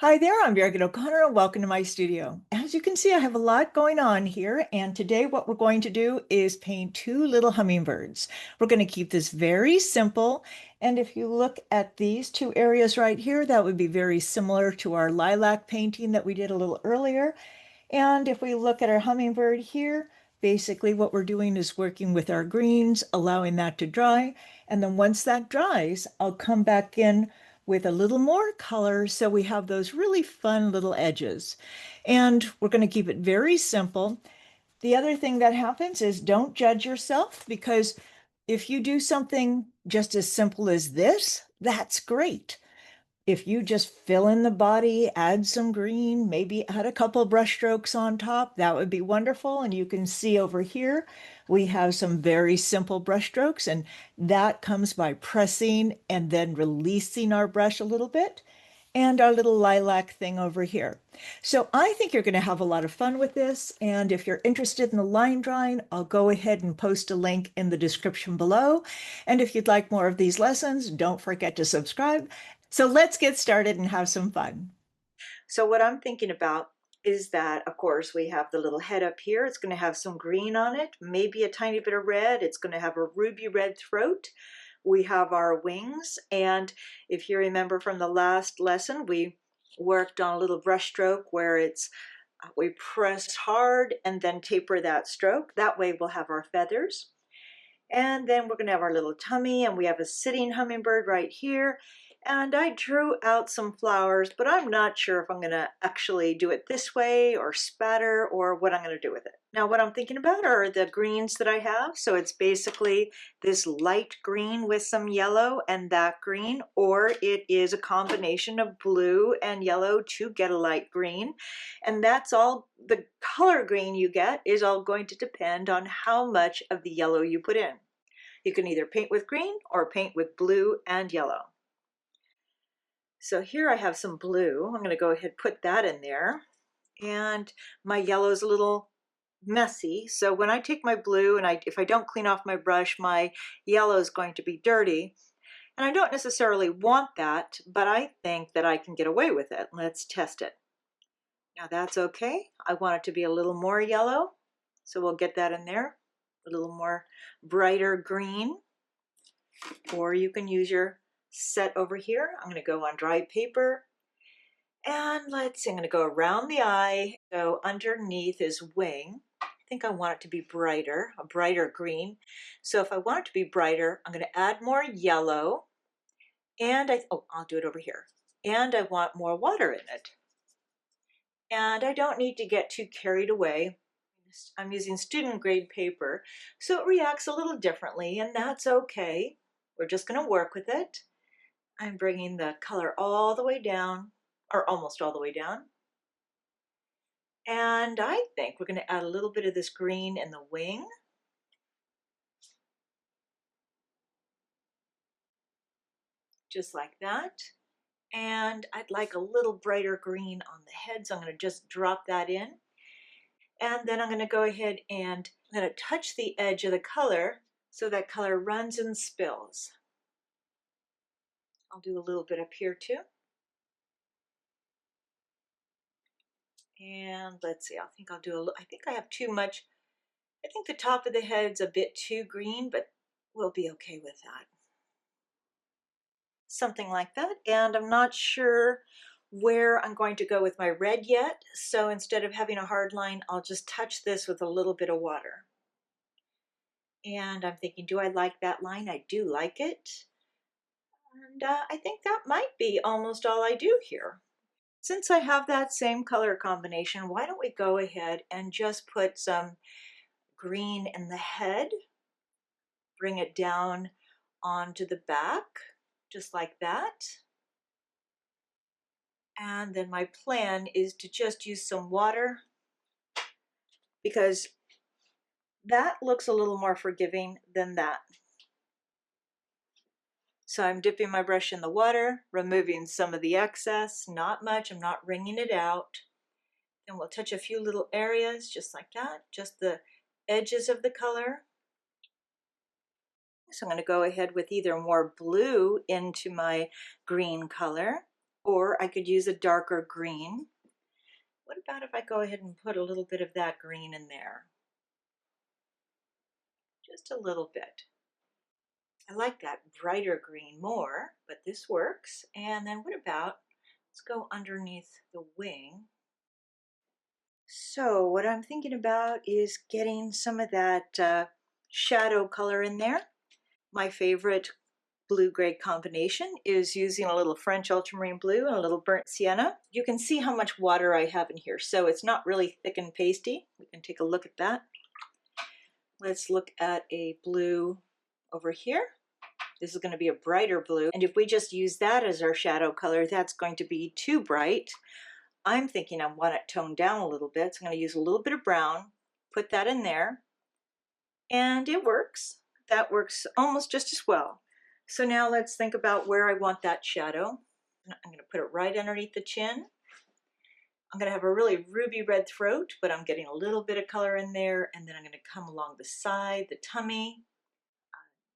Hi there, I'm Birgit O'Connor and welcome to my studio. As you can see, I have a lot going on here, and today what we're going to do is paint two little hummingbirds. We're going to keep this very simple, and if you look at these two areas right here, that would be very similar to our lilac painting that we did a little earlier. And if we look at our hummingbird here, basically what we're doing is working with our greens, allowing that to dry. And then once that dries, I'll come back in with a little more color so we have those really fun little edges. And we're going to keep it very simple. The other thing that happens is don't judge yourself, because if you do something just as simple as this, that's great. If you just fill in the body, add some green, maybe add a couple brush strokes on top, that would be wonderful. And you can see over here, we have some very simple brush strokes, and that comes by pressing and then releasing our brush a little bit, and our little lilac thing over here. So I think you're going to have a lot of fun with this. And if you're interested in the line drawing, I'll go ahead and post a link in the description below. And if you'd like more of these lessons, don't forget to subscribe. So let's get started and have some fun. So what I'm thinking about is that, of course, we have the little head up here. It's going to have some green on it, maybe a tiny bit of red. It's going to have a ruby red throat. We have our wings, and if you remember from the last lesson, we worked on a little brush stroke where we press hard and then taper that stroke. That way we'll have our feathers. And then we're going to have our little tummy, and we have a sitting hummingbird right here. And I drew out some flowers, but I'm not sure if I'm going to actually do it this way or spatter or what I'm going to do with it. Now, what I'm thinking about are the greens that I have. So it's basically this light green with some yellow and that green, or it is a combination of blue and yellow to get a light green. And that's all. The color green you get is all going to depend on how much of the yellow you put in. You can either paint with green or paint with blue and yellow. So here I have some blue. I'm going to go ahead and put that in there. And my yellow is a little messy. So when I take my blue and if I don't clean off my brush, my yellow is going to be dirty. And I don't necessarily want that, but I think that I can get away with it. Let's test it. Now that's okay. I want it to be a little more yellow. So we'll get that in there. A little more brighter green. Or you can use your set over here. I'm going to go on dry paper, and let's see, I'm going to go around the eye, go underneath his wing. I think I want it to be brighter, a brighter green. So if I want it to be brighter, I'm going to add more yellow, and I'll do it over here. And I want more water in it. And I don't need to get too carried away. I'm using student grade paper, so it reacts a little differently, and that's okay. We're just going to work with it. I'm bringing the color all the way down, or almost all the way down. And I think we're going to add a little bit of this green in the wing. Just like that. And I'd like a little brighter green on the head, so I'm going to just drop that in. And then I'm going to go ahead and I'm going to touch the edge of the color so that color runs and spills. I'll do a little bit up here too. And let's see, I think I think I have too much. I think the top of the head's a bit too green, but we'll be okay with that. Something like that. And I'm not sure where I'm going to go with my red yet. So instead of having a hard line, I'll just touch this with a little bit of water. And I'm thinking, do I like that line? I do like it. And I think that might be almost all I do here. Since I have that same color combination, why don't we go ahead and just put some green in the head, bring it down onto the back, just like that. And then my plan is to just use some water, because that looks a little more forgiving than that. So I'm dipping my brush in the water, removing some of the excess, not much, I'm not wringing it out. And we'll touch a few little areas just like that, just the edges of the color. So I'm going to go ahead with either more blue into my green color, or I could use a darker green. What about if I go ahead and put a little bit of that green in there? Just a little bit. I like that brighter green more, but this works. And then what about, let's go underneath the wing. So what I'm thinking about is getting some of that shadow color in there. My favorite blue-gray combination is using a little French ultramarine blue and a little burnt sienna. You can see how much water I have in here, so it's not really thick and pasty. We can take a look at that. Let's look at a blue over here. This is going to be a brighter blue, and if we just use that as our shadow color, that's going to be too bright. I'm thinking I want it toned down a little bit, so I'm going to use a little bit of brown, put that in there, and it works. That works almost just as well. So now let's think about where I want that shadow. I'm going to put it right underneath the chin. I'm going to have a really ruby red throat, but I'm getting a little bit of color in there, and then I'm going to come along the side, the tummy,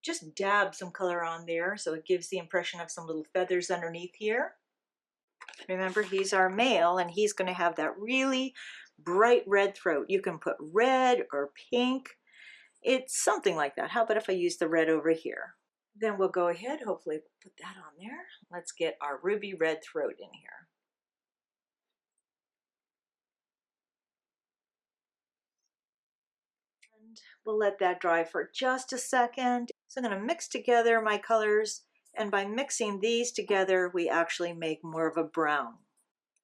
just dab some color on there so it gives the impression of some little feathers underneath here. Remember, he's our male, and he's going to have that really bright red throat. You can put red or pink. It's something like that. How about if I use the red over here? Then we'll go ahead, hopefully put that on there. Let's get our ruby red throat in here. And we'll let that dry for just a second. So I'm going to mix together my colors, and by mixing these together, we actually make more of a brown.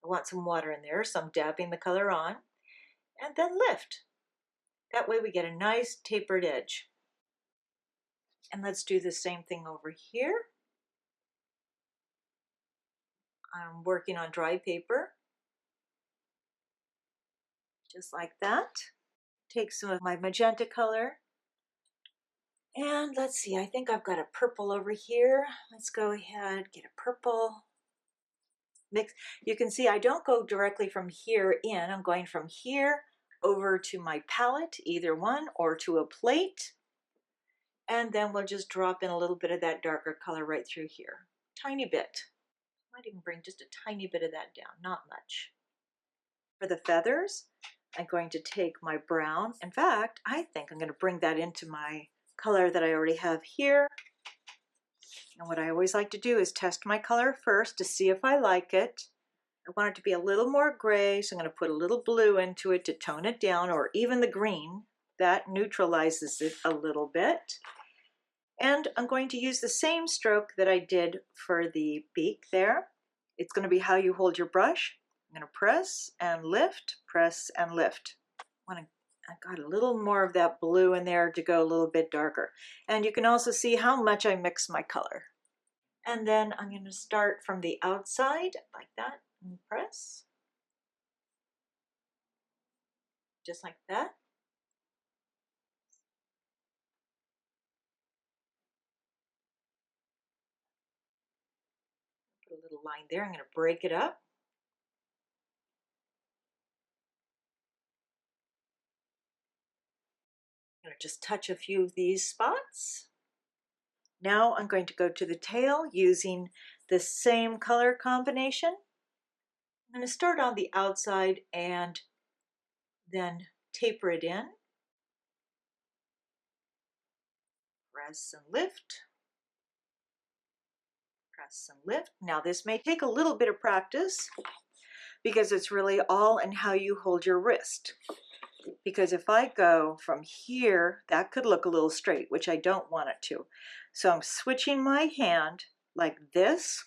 I want some water in there, so I'm dabbing the color on, and then lift. That way we get a nice tapered edge. And let's do the same thing over here. I'm working on dry paper, just like that. Take some of my magenta color, and let's see, I think I've got a purple over here. Let's go ahead, get a purple. Mix. You can see I don't go directly from here in. I'm going from here over to my palette, either one, or to a plate. And then we'll just drop in a little bit of that darker color right through here. Tiny bit. Might even bring just a tiny bit of that down, not much. For the feathers, I'm going to take my brown. In fact, I think I'm going to bring that into my color that I already have here. And what I always like to do is test my color first to see if I like it. I want it to be a little more gray, so I'm going to put a little blue into it to tone it down, or even the green. That neutralizes it a little bit. And I'm going to use the same stroke that I did for the beak there. It's going to be how you hold your brush. I'm going to press and lift, press and lift. I got a little more of that blue in there to go a little bit darker. And you can also see how much I mix my color. And then I'm going to start from the outside like that and press. Just like that. Put a little line there. I'm going to break it up. I'm going to just touch a few of these spots. Now I'm going to go to the tail using the same color combination. I'm going to start on the outside and then taper it in. Press and lift. Press and lift. Now this may take a little bit of practice because it's really all in how you hold your wrist. Because if I go from here, that could look a little straight, which I don't want it to. So I'm switching my hand like this.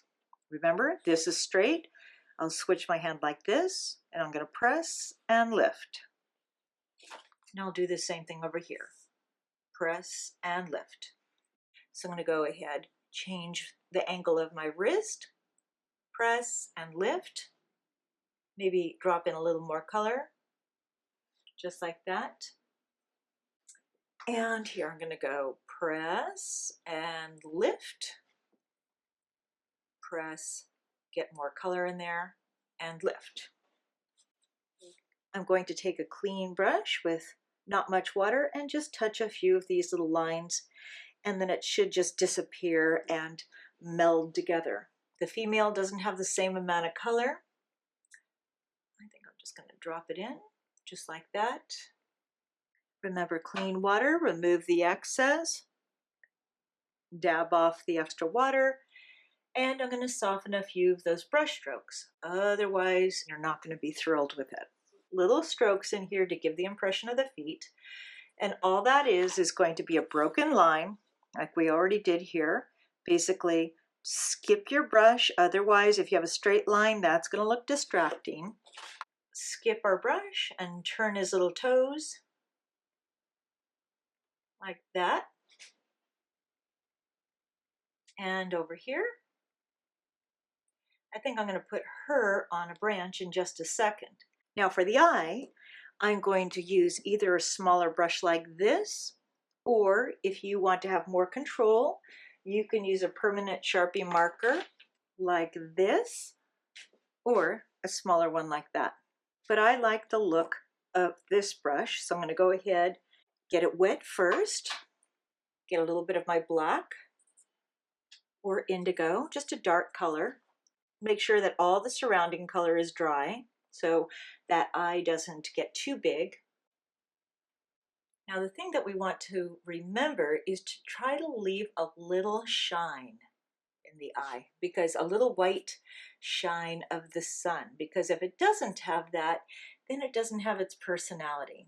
Remember, this is straight. I'll switch my hand like this, and I'm going to press and lift. And I'll do the same thing over here. Press and lift. So I'm going to go ahead, change the angle of my wrist, press and lift. Maybe drop in a little more color. Just like that. And here I'm going to go press and lift, press, get more color in there, and lift. I'm going to take a clean brush with not much water and just touch a few of these little lines, and then it should just disappear and meld together. The female doesn't have the same amount of color. I think I'm just going to drop it in just like that. Remember, clean water, remove the excess, dab off the extra water, and I'm going to soften a few of those brush strokes. Otherwise, you're not going to be thrilled with it. Little strokes in here to give the impression of the feet. And all that is going to be a broken line, like we already did here. Basically, skip your brush. Otherwise, if you have a straight line, that's going to look distracting. Skip our brush and turn his little toes like that. And over here, I think I'm going to put her on a branch in just a second. Now for the eye, I'm going to use either a smaller brush like this, or if you want to have more control, you can use a permanent Sharpie marker like this, or a smaller one like that. But I like the look of this brush, so I'm going to go ahead, get it wet first, get a little bit of my black or indigo, just a dark color. Make sure that all the surrounding color is dry so that eye doesn't get too big. Now the thing that we want to remember is to try to leave a little shine in the eye, because a little white shine of the sun, because if it doesn't have that, then it doesn't have its personality.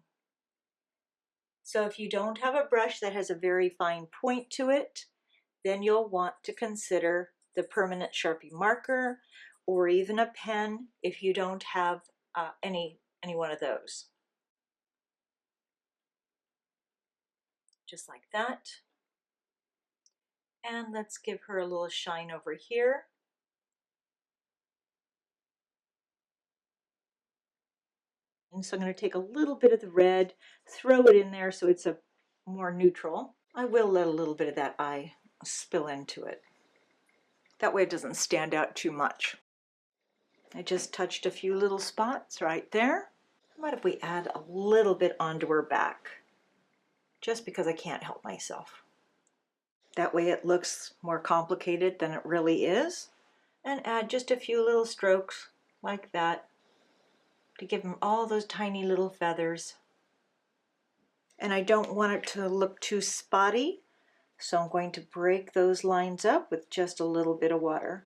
So if you don't have a brush that has a very fine point to it, then you'll want to consider the permanent Sharpie marker, or even a pen if you don't have any one of those. Just like that. And let's give her a little shine over here. And so I'm going to take a little bit of the red, throw it in there so it's a more neutral. I will let a little bit of that eye spill into it. That way it doesn't stand out too much. I just touched a few little spots right there. What if we add a little bit onto her back? Just because I can't help myself. That way it looks more complicated than it really is. And add just a few little strokes like that to give them all those tiny little feathers. And I don't want it to look too spotty, so I'm going to break those lines up with just a little bit of water.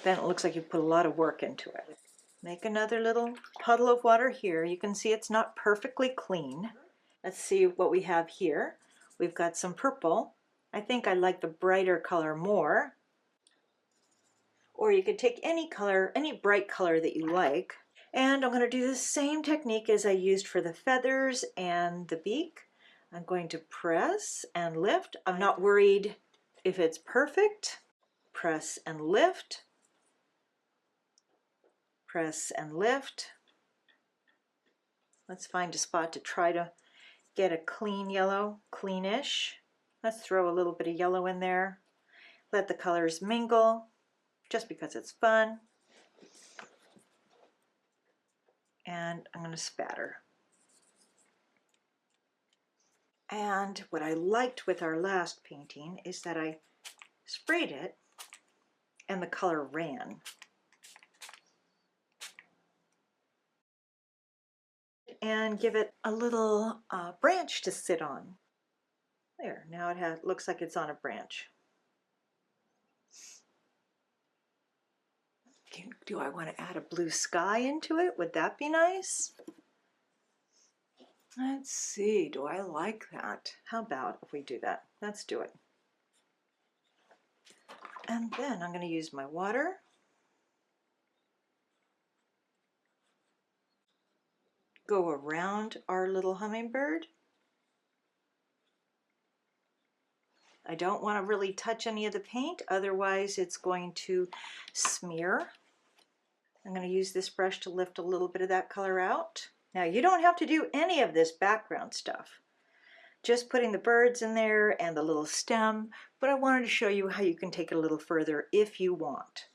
Then it looks like you put a lot of work into it. Make another little puddle of water here. You can see it's not perfectly clean. Let's see what we have here. We've got some purple. I think I like the brighter color more. Or you could take any color, any bright color that you like. And I'm going to do the same technique as I used for the feathers and the beak. I'm going to press and lift. I'm not worried if it's perfect. Press and lift. Press and lift. Let's find a spot to try to get a clean yellow, cleanish. Let's throw a little bit of yellow in there. Let the colors mingle, just because it's fun. And I'm going to spatter. And what I liked with our last painting is that I sprayed it and the color ran. And give it a little branch to sit on. There, now it looks like it's on a branch. Do I want to add a blue sky into it? Would that be nice? Let's see, do I like that? How about if we do that? Let's do it. And then I'm going to use my water. Go around our little hummingbird. I don't want to really touch any of the paint, otherwise it's going to smear. I'm going to use this brush to lift a little bit of that color out. Now you don't have to do any of this background stuff. Just putting the birds in there and the little stem, but I wanted to show you how you can take it a little further if you want.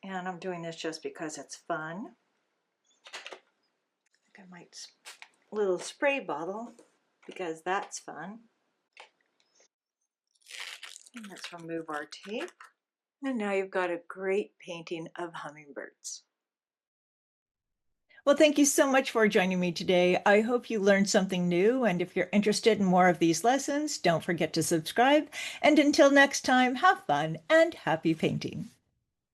And I'm doing this just because it's fun. I think I might little spray bottle because that's fun. And let's remove our tape. And now you've got a great painting of hummingbirds. Well, thank you so much for joining me today. I hope you learned something new. And if you're interested in more of these lessons, don't forget to subscribe. And until next time, have fun and happy painting.